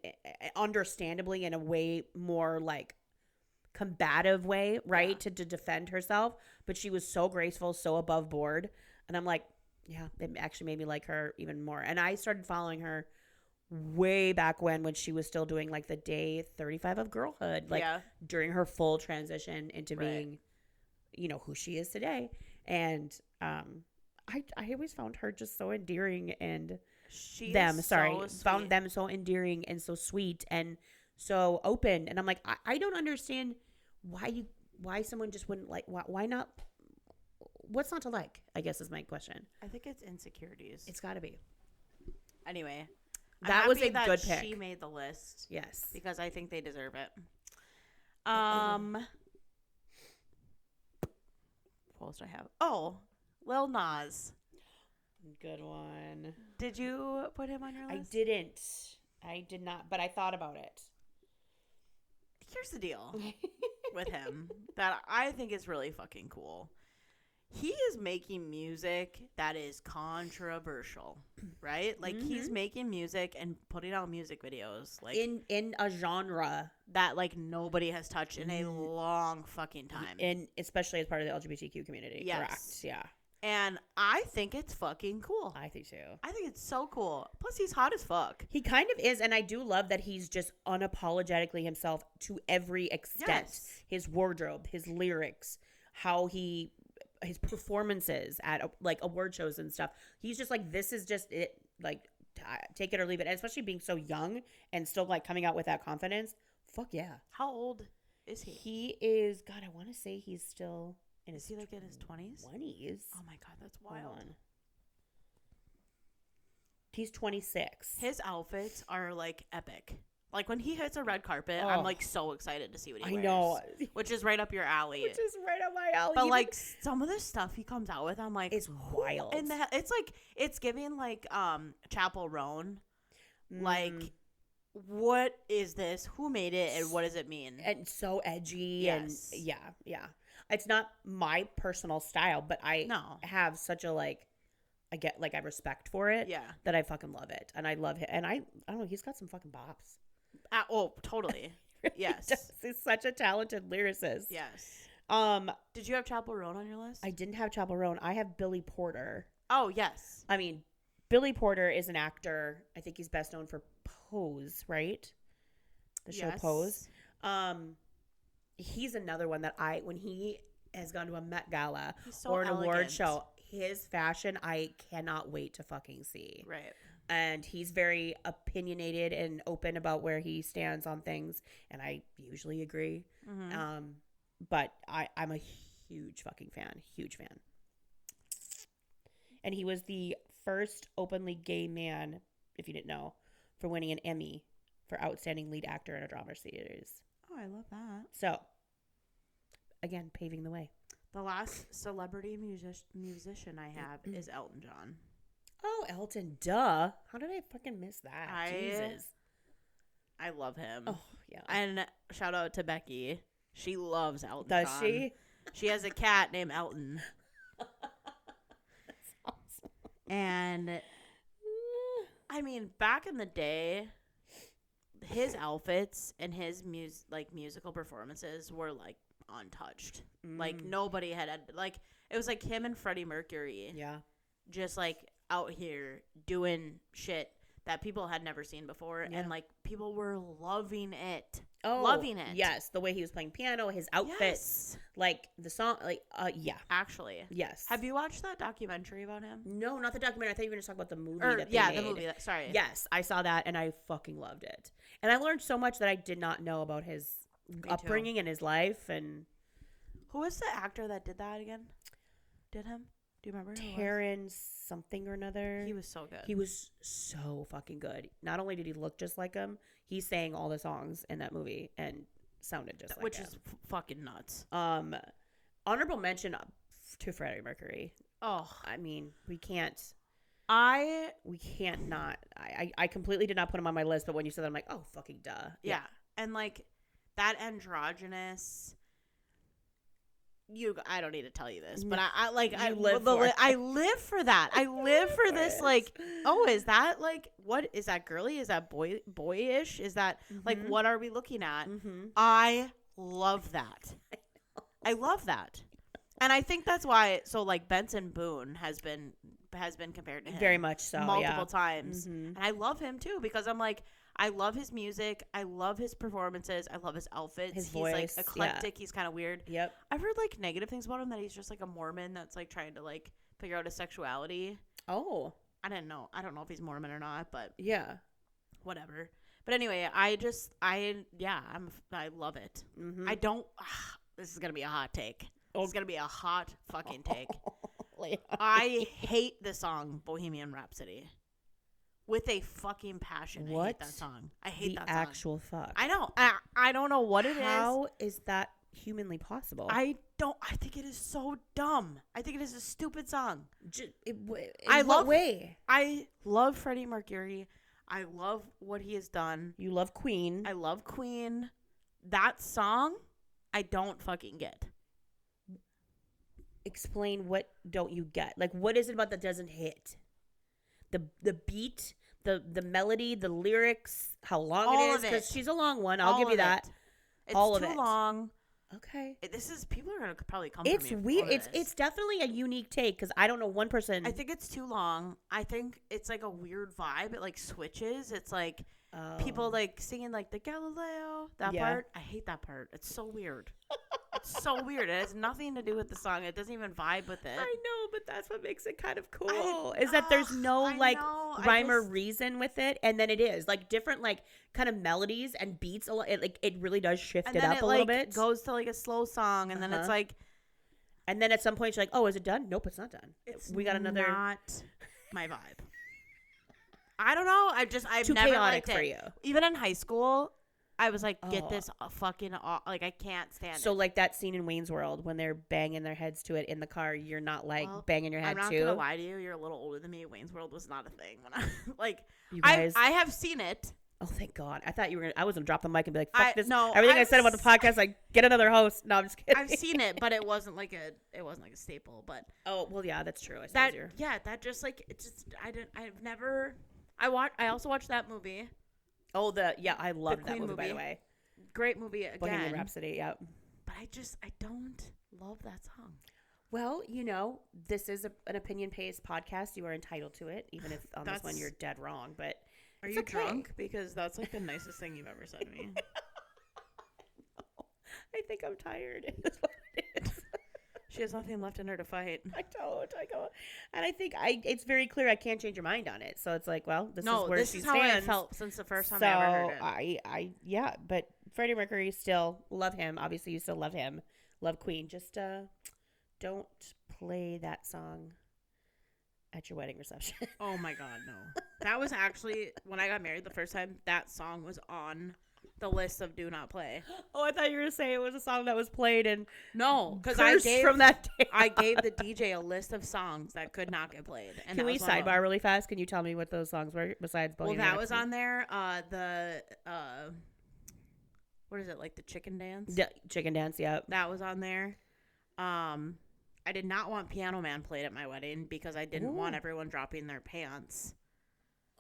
understandably in a way more like combative way, right? To defend herself. But she was so graceful, so above board. And I'm like, yeah, it actually made me like her even more. And I started following her way back when she was still doing like the day 35 of girlhood, like during her full transition into being, you know, who she is today. And I always found her just so endearing, and found them so endearing and so sweet and so open. And I'm like, I don't understand why someone just wouldn't like, why not? What's not to like, I guess, is my question. I think it's insecurities. It's got to be. Anyway, that was a good pick. She made the list. Yes. Because I think they deserve it. What else do I have? Oh, Lil Nas. Good one. Did you put him on your list? I did not, but I thought about it. Here's the deal with him that I think is really fucking cool. He is making music that is controversial, right? Like, he's making music and putting out music videos, like in a genre that like nobody has touched in a long fucking time, and especially as part of the LGBTQ community. Yes. Correct. Yeah. And I think it's fucking cool. I think too. I think it's so cool. Plus, he's hot as fuck. He kind of is, and I do love that he's just unapologetically himself to every extent. Yes. His wardrobe, his lyrics, his performances at like award shows and stuff. He's just like, this is just it. Like, take it or leave it. And especially being so young and still like coming out with that confidence. Fuck yeah. How old is he? He is, God, I want to say he's still in his. Is he like in his 20s? 20s. Oh my God, that's wild. He's 26. His outfits are like epic. Like, when he hits a red carpet, I'm like so excited to see what he wears. I know. Which is right up your alley. Which is right up my alley. But like some of the stuff he comes out with, I'm like, it's wild. And it's like, it's giving like Chapel Roan. Like, what is this? Who made it? And what does it mean? And so edgy. Yes. And yeah. It's not my personal style, but I have such a like, I respect for it. Yeah. That I fucking love it. And I love him. And I don't know, he's got some fucking bops. Oh, totally. Yes. He's such a talented lyricist. Yes. Did you have Chapel Roan on your list? I didn't have Chapel Roan. I have Billy Porter. Oh, yes. I mean, Billy Porter is an actor. I think he's best known for Pose, right? The show Pose. He's another one that when he has gone to a Met Gala or an award show, his fashion, I cannot wait to fucking see. Right. And he's very opinionated and open about where he stands on things. And I usually agree. Mm-hmm. But I'm a huge fucking fan. Huge fan. And he was the first openly gay man, if you didn't know, for winning an Emmy for Outstanding Lead Actor in a Drama Series. Oh, I love that. So, again, paving the way. The last celebrity musician I have is Elton John. Oh, Elton, duh. How did I fucking miss that? Jesus. I love him. Oh, yeah. And shout out to Becky. She loves Elton John. Does she? She has a cat named Elton. That's awesome. And, I mean, back in the day, his outfits and his musical performances were, like, untouched. Like, nobody had, like, it was like him and Freddie Mercury. Yeah. Just, like, out here doing shit that people had never seen before. Yeah. And, like, people were loving it. Oh, loving it. Yes. The way he was playing piano, his outfits, yes. Like, the song, like, yeah. Actually. Yes. Have you watched that documentary about him? No, not the documentary. I thought you were going to talk about the movie that they made. The movie. Sorry. Yes. I saw that, and I fucking loved it. And I learned so much that I did not know about his upbringing and his life, and Who was the actor that did that again? Did him? Do you remember? Taryn something or another. He was so good. He was so fucking good. Not only did he look just like him, he sang all the songs in that movie and sounded just like him. Which is fucking nuts. Honorable mention to Freddie Mercury. Oh, I mean, we can't not. I completely did not put him on my list, but when you said that, I'm like, oh, fucking duh. Yeah. And like that androgynous. I don't need to tell you this, but I live for that. I live for this. Like, oh, is that like, what is that girly? Is that boyish? Is that like, what are we looking at? I love that. I love that. And I think that's why, so like Benson Boone has been compared to him. Very much so. Multiple times. And I love him too, because I'm like, I love his music. I love his performances. I love his outfits. His voice. He's like eclectic. Yeah. He's kind of weird. Yep. I've heard like negative things about him, that he's just like a Mormon that's like trying to like figure out his sexuality. Oh. I don't know if he's Mormon or not, but yeah, whatever. But anyway, I love it. I don't, this is going to be a hot take. It's going to be a hot fucking take. I hate the song Bohemian Rhapsody. With a fucking passion. What? I hate that song. I hate that song. The actual fuck. I know. I don't know what it is. How is that humanly possible? I think it is so dumb. I think it is a stupid song. In what way? I love Freddie Mercury. I love what he has done. You love Queen. I love Queen. That song, I don't fucking get. Explain, what don't you get? Like, what is it about that doesn't hit? The beat, the melody, the lyrics, how long all it is. Because she's a long one. I'll give you that. It's all too long. Okay. People are gonna probably come. It's weird. It's definitely a unique take, because I don't know one person. I think it's too long. I think it's like a weird vibe. It like switches. It's like people like singing like the Galileo part. I hate that part. It's so weird. It's so weird. It has nothing to do with the song. It doesn't even vibe with it. I know, but that's what makes it kind of cool. Is that there's no rhyme or reason with it, and then it is like different like kind of melodies and beats. It really does shift it up a little bit. Goes to like a slow song, and then it's like, and then at some point you're like, oh, is it done? Nope, it's not done. We got another. Not my vibe. I don't know. I've too never chaotic liked it. for you. Even in high school, I was like, get this fucking off. Like, I can't stand it. So, like that scene in Wayne's World when they're banging their heads to it in the car, you're not like banging your head too? I'm not going to lie to you. You're a little older than me. Wayne's World was not a thing. When you guys, I have seen it. Oh, thank God. I thought you were I was going to drop the mic and be like, fuck this. No, everything I said about the podcast, like, get another host. No, I'm just kidding. I've seen it, but it wasn't like a staple. But oh, well, yeah, that's true. That just like, it just, I also watched that movie. Oh, I loved that movie, by the way. Great movie again. Bohemian Rhapsody, yeah. But I don't love that song. Well, this is an opinion-based podcast. You are entitled to it, even if on this one you're dead wrong. But are you drunk? Because that's like the nicest thing you've ever said to me. I think I'm tired. That's what it is. She has nothing left in her to fight. I don't. And I think it's very clear I can't change your mind on it. So it's like, well, this is where she stands. This is how I felt since the first time I ever heard it. Yeah, but Freddie Mercury, still love him. Obviously, you still love him. Love Queen. Just don't play that song at your wedding reception. Oh, my God, no. That was actually, when I got married the first time, that song was on the list of do not play. Oh, I thought you were going to say it was a song that was played and no, because from that day. I gave the DJ a list of songs that could not get played. And can we sidebar really fast? Can you tell me what those songs were besides Bohemian Well, that was on there. What is it, like the chicken dance? Yeah, chicken dance. Yeah, that was on there. I did not want Piano Man played at my wedding because I didn't want everyone dropping their pants.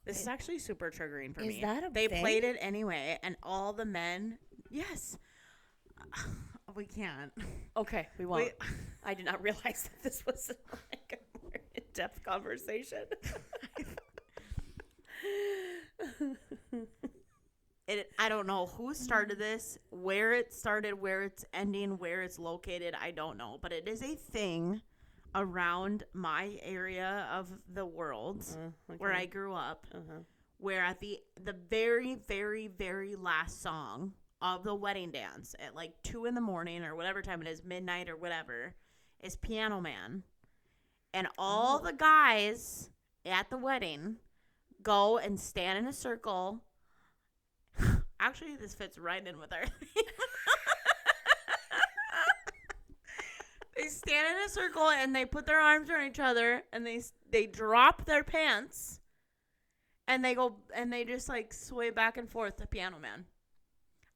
This is actually super triggering for me. Is that a They thing? played it anyway, and all the men, yes. We can't. Okay, we won't. I did not realize that this was like a more in-depth conversation. I don't know who started this, where it started, where it's ending, where it's located. I don't know, but it is a thing around my area of the world where I grew up, where at the very, very, very last song of the wedding dance at like 2 a.m. or whatever time it is, midnight or whatever, is Piano Man. And all the guys at the wedding go and stand in a circle. Actually, this fits right in with our theme. They stand in a circle and they put their arms around each other and they drop their pants and they go and they just like sway back and forth to Piano Man.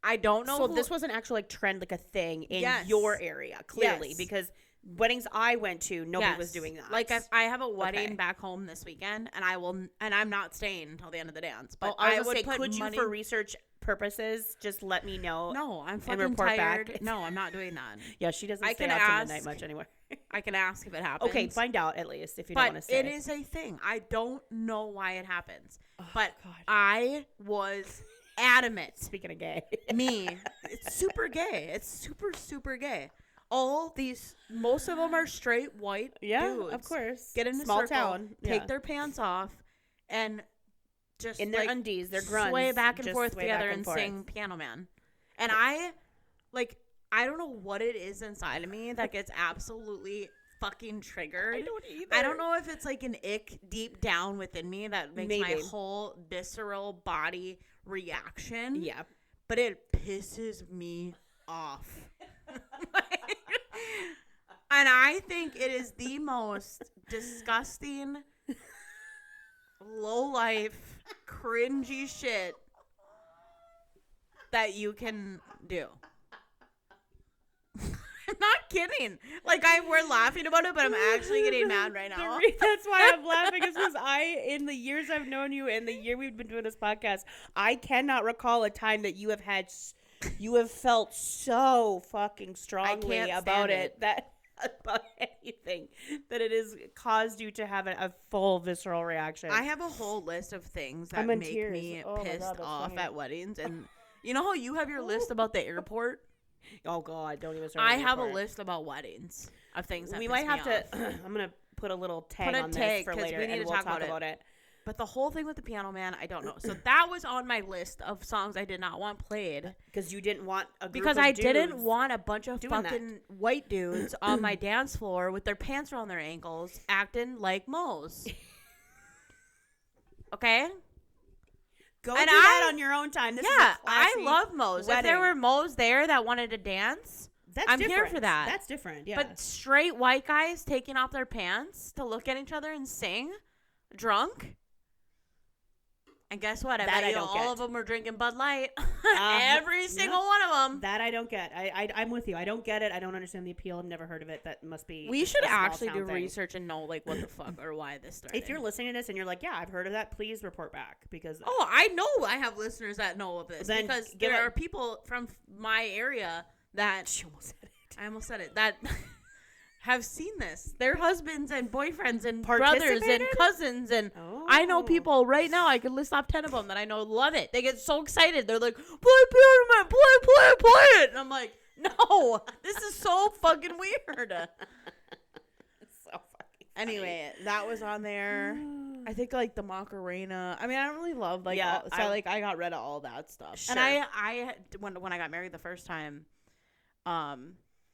I don't know. So this was an actual like trend, like a thing in your area, clearly, because weddings I went to, nobody was doing that. Like I have a wedding back home this weekend, and I'm not staying until the end of the dance. But I would say, could you, for research purposes, just let me know? No, I'm fucking tired. Back. No, I'm not doing that. Yeah, she doesn't stay out till midnight much anyway. I can ask if it happens. Okay, find out at least if you don't want to say. It is a thing. I don't know why it happens, but I was adamant. Speaking of gay, it's super gay. It's super, super gay. Most of them are straight white dudes. Of course. Get in a small circle, town, take their pants off, and just in their undies, their grunts, sway back and forth together and sing Piano Man. And I don't know what it is inside of me that gets absolutely fucking triggered. I don't either. I don't know if it's like an ick deep down within me that makes my whole visceral body reaction. Yeah. But it pisses me off. And I think it is the most disgusting, low-life, cringy shit that you can do. I'm not kidding. Like, we're laughing about it, but I'm actually getting mad right now. That's why I'm laughing, is because in the years I've known you and the year we've been doing this podcast, I cannot recall a time that you have felt so fucking strongly about it that about anything that it has caused you to have a full visceral reaction. I have a whole list of things that make me pissed off at weddings, and you know how you have your list about the airport? Oh God, don't even start. I have a list about weddings of things that we piss might have me to. I'm gonna put a little tag on this for later, and we'll talk about it. But the whole thing with the Piano Man, I don't know. So that was on my list of songs I did not want played. Because you didn't want a group Because of I dudes didn't want a bunch of fucking white dudes on my dance floor with their pants around their ankles acting like moles. Okay? Go do that on your own time. This is a I love moles. Wedding. If there were moles there that wanted to dance, I'm here for that. That's different, yeah. But straight white guys taking off their pants to look at each other and sing, drunk. And guess what? I bet you all of them were drinking Bud Light. Every single one of them. That I don't get. I'm with you. I don't get it. I don't understand the appeal. I've never heard of it. That must be. We should actually do research and know like what the fuck or why this started. If you're listening to this and you're like, yeah, I've heard of that, please report back because. Oh, I know I have listeners that know of this because there are people from my area that. She almost said it. I almost said it. That. Have seen this. Their husbands and boyfriends and brothers and cousins and I know people right now. I could list off 10 of them that I know love it. They get so excited. They're like, play Piano Man, play it. And I'm like, no, this is so fucking weird. It's so fucking funny. Anyway, that was on there. I think like the Macarena. I mean, I don't really love like I got rid of all that stuff. Sure. And I when I got married the first time,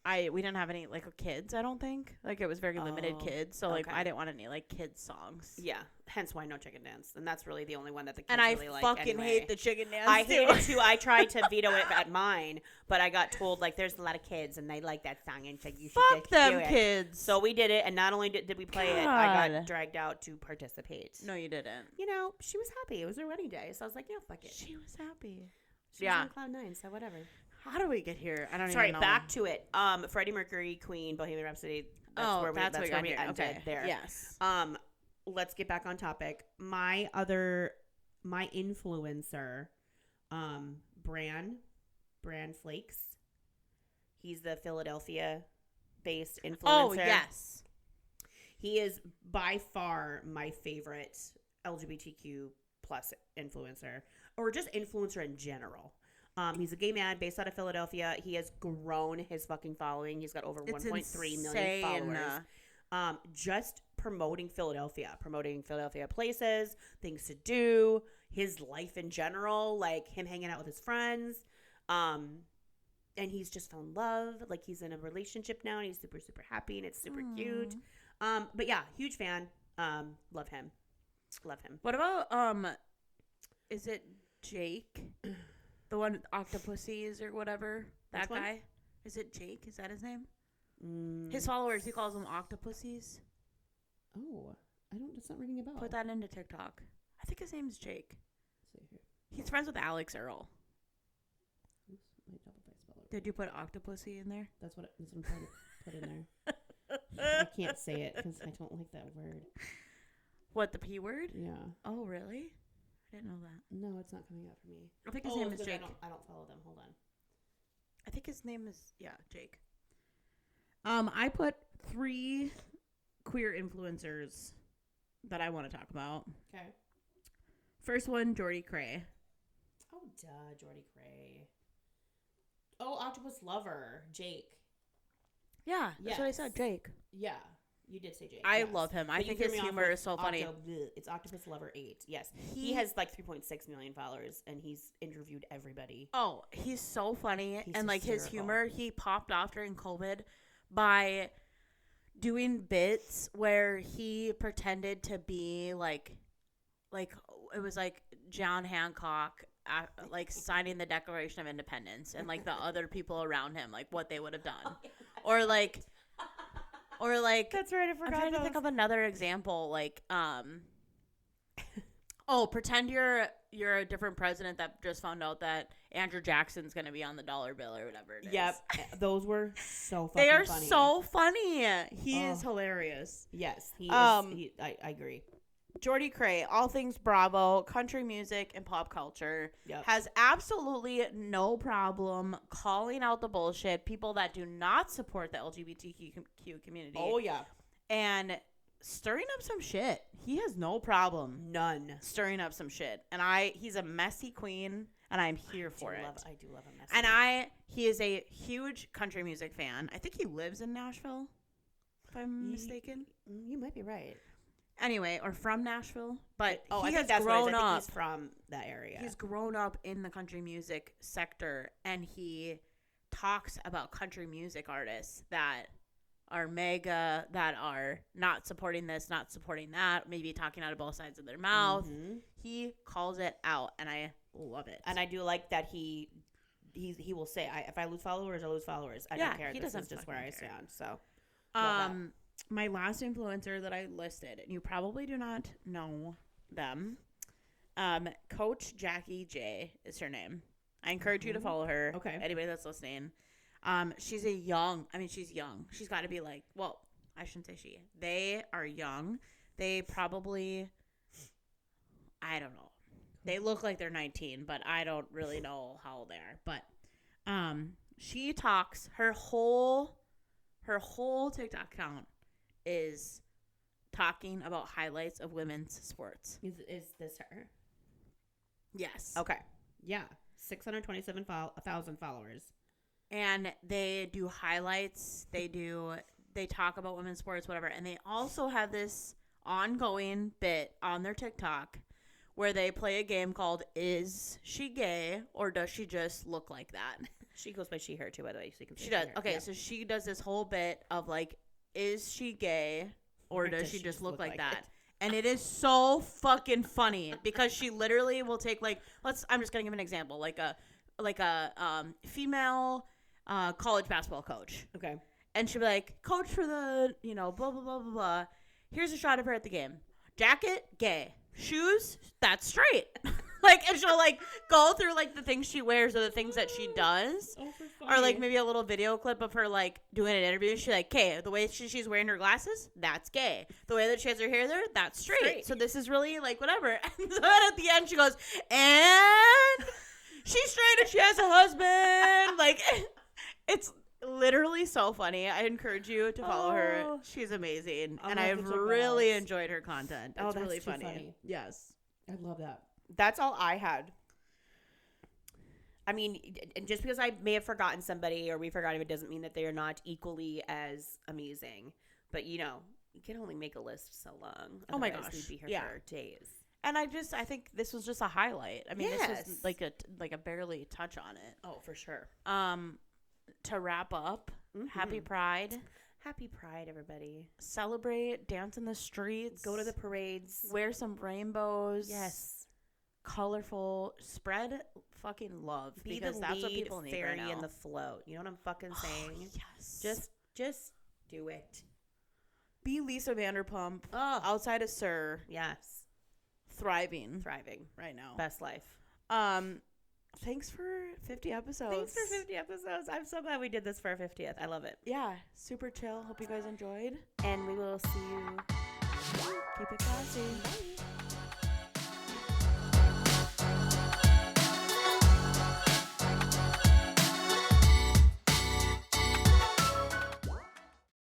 we didn't have any like kids. I don't think like it was very limited kids. So like I didn't want any like kids songs. Yeah, hence why no chicken dance. And that's really the only one that the kids and really like. And I fucking hate the chicken dance. I hate it too. I tried to veto it at mine, but I got told like there's a lot of kids and they like that song and so you should fuck them kids. So we did it, and not only did we play it, I got dragged out to participate. No, you didn't. You know, she was happy. It was her wedding day, so I was like, yeah, fuck it. She was happy. She was on cloud nine, so whatever. How do we get here? I don't even know. Sorry, back to it. Freddie Mercury, Queen, Bohemian Rhapsody. That's where we ended there. Yes. Let's get back on topic. My influencer, Bran Flakes. He's the Philadelphia-based influencer. Oh, yes. He is by far my favorite LGBTQ plus influencer, or just influencer in general. He's a gay man based out of Philadelphia. He has grown his fucking following. He's got over 1.3 million followers. Just promoting Philadelphia places, things to do, his life in general, like him hanging out with his friends. And he's just found love. Like, he's in a relationship now, and he's super, super happy, and it's super cute. But yeah, huge fan. Love him. What about is it Jake, the one with Octopussies or whatever? That Which guy. one? Is it Jake? Is that his name? His followers, he calls them Octopussies. Oh, it's not ringing a bell. Put that into TikTok. I think his name's Jake. Let's see here. He's friends with Alex Earl. Oops, my double spell it. Did you put Octopussy in there? That's what I'm trying to put in there. I can't say it because I don't like that word. What, the P word? Yeah. Oh, really? I didn't know that. No, it's not coming up for me. I think his name is Jake. I don't follow them. Hold on. I think his name is, Jake. I put 3 queer influencers that I want to talk about. Okay. First one, Jordy Cray. Oh, duh, Jordy Cray. Oh, Octopus Lover, Jake. Yeah, that's what I said, Jake. Yeah, you did say Jake. I love him. I think his humor is so funny. It's Octopus Lover 8. Yes, he has like 3.6 million followers, and he's interviewed everybody. Oh, he's so funny. He's and like his hysterical. humor, he popped off during COVID by doing bits where he pretended to be like it was like John Hancock like signing the Declaration of Independence, and like the other people around him, like what they would have done. Or like That's right, I forgot. I'm trying to think of another example, like oh, pretend you're a different president that just found out that Andrew Jackson's going to be on the dollar bill or whatever it is. Yep, those were so fucking They are funny. so funny. He is hilarious. Yes, he is. I agree. Jordy Cray, all things Bravo, country music, and pop culture, has absolutely no problem calling out the bullshit, people that do not support the LGBTQ community. Oh, yeah. And stirring up some shit. He has no problem. None. Stirring up some shit. And he's a messy queen, and I'm here for it. I do love a messy. And he is a huge country music fan. I think he lives in Nashville, if I'm mistaken. You might be right. Anyway, or from Nashville, but I he think has grown I think up. he's from that area. He's grown up in the country music sector, and he talks about country music artists that are mega, that are not supporting this, not supporting that, maybe talking out of both sides of their mouth. Mm-hmm. He calls it out, and I love it. And I do like that he will say, if I lose followers, I lose followers. I don't care. He this doesn't is just where I stand. So, my last influencer that I listed, and you probably do not know them, Coach Jackie J is her name. I encourage you to follow her. Okay. Anybody that's listening. She's young. She's got to be like, well, I shouldn't say she. They are young. They probably, I don't know. They look like they're 19, but I don't really know how old they are. But she talks, her whole TikTok account is talking about highlights of women's sports. Is this her? Yes. Okay. Yeah. 627,000 followers. And they do highlights. They talk about women's sports, whatever. And they also have this ongoing bit on their TikTok where they play a game called Is She Gay or Does She Just Look Like That? She goes by she, her too, by the way. So you can she does. Okay, so she does this whole bit of like, is she gay or does she just look like that? And it is so fucking funny because she literally will take like, I'm just gonna give an example, like a female college basketball coach. Okay. And she'll be like, coach for the, blah, blah, blah, blah, blah. Here's a shot of her at the game. Jacket, gay. Shoes, that's straight. And she'll go through the things she wears or the things that she does. Oh, or maybe a little video clip of her doing an interview. She's like, okay, the way she's wearing her glasses, that's gay. The way that she has her hair there, that's straight. So this is really whatever. And then at the end she goes, and she's straight and she has a husband. It's literally so funny. I encourage you to follow her. She's amazing. And I've really enjoyed her content. It's really funny. Yes. I love that. That's all I had. I mean, and just because I may have forgotten somebody or we forgot him, it doesn't mean that they are not equally as amazing. But, you can only make a list so long. Oh, my Otherwise, gosh. we'd be here for days. And I think this was just a highlight. I mean, Yes. this was like a barely touch on it. Oh, for sure. To wrap up, happy Pride. Happy Pride, everybody. Celebrate, dance in the streets. Go to the parades. Wear some rainbows. Yes. Colorful. Spread fucking love. Be because the that's what lead people need fairy right now. in the float. You know what I'm fucking saying? Yes. Just do it. Be Lisa Vanderpump. Oh. Outside of Sir. Yes. Thriving Right now. Best life. Thanks for 50 episodes. Thanks for 50 episodes. I'm so glad we did this for our 50th. I love it. Yeah, super chill. Hope you guys enjoyed. And we will see you. Keep it classy.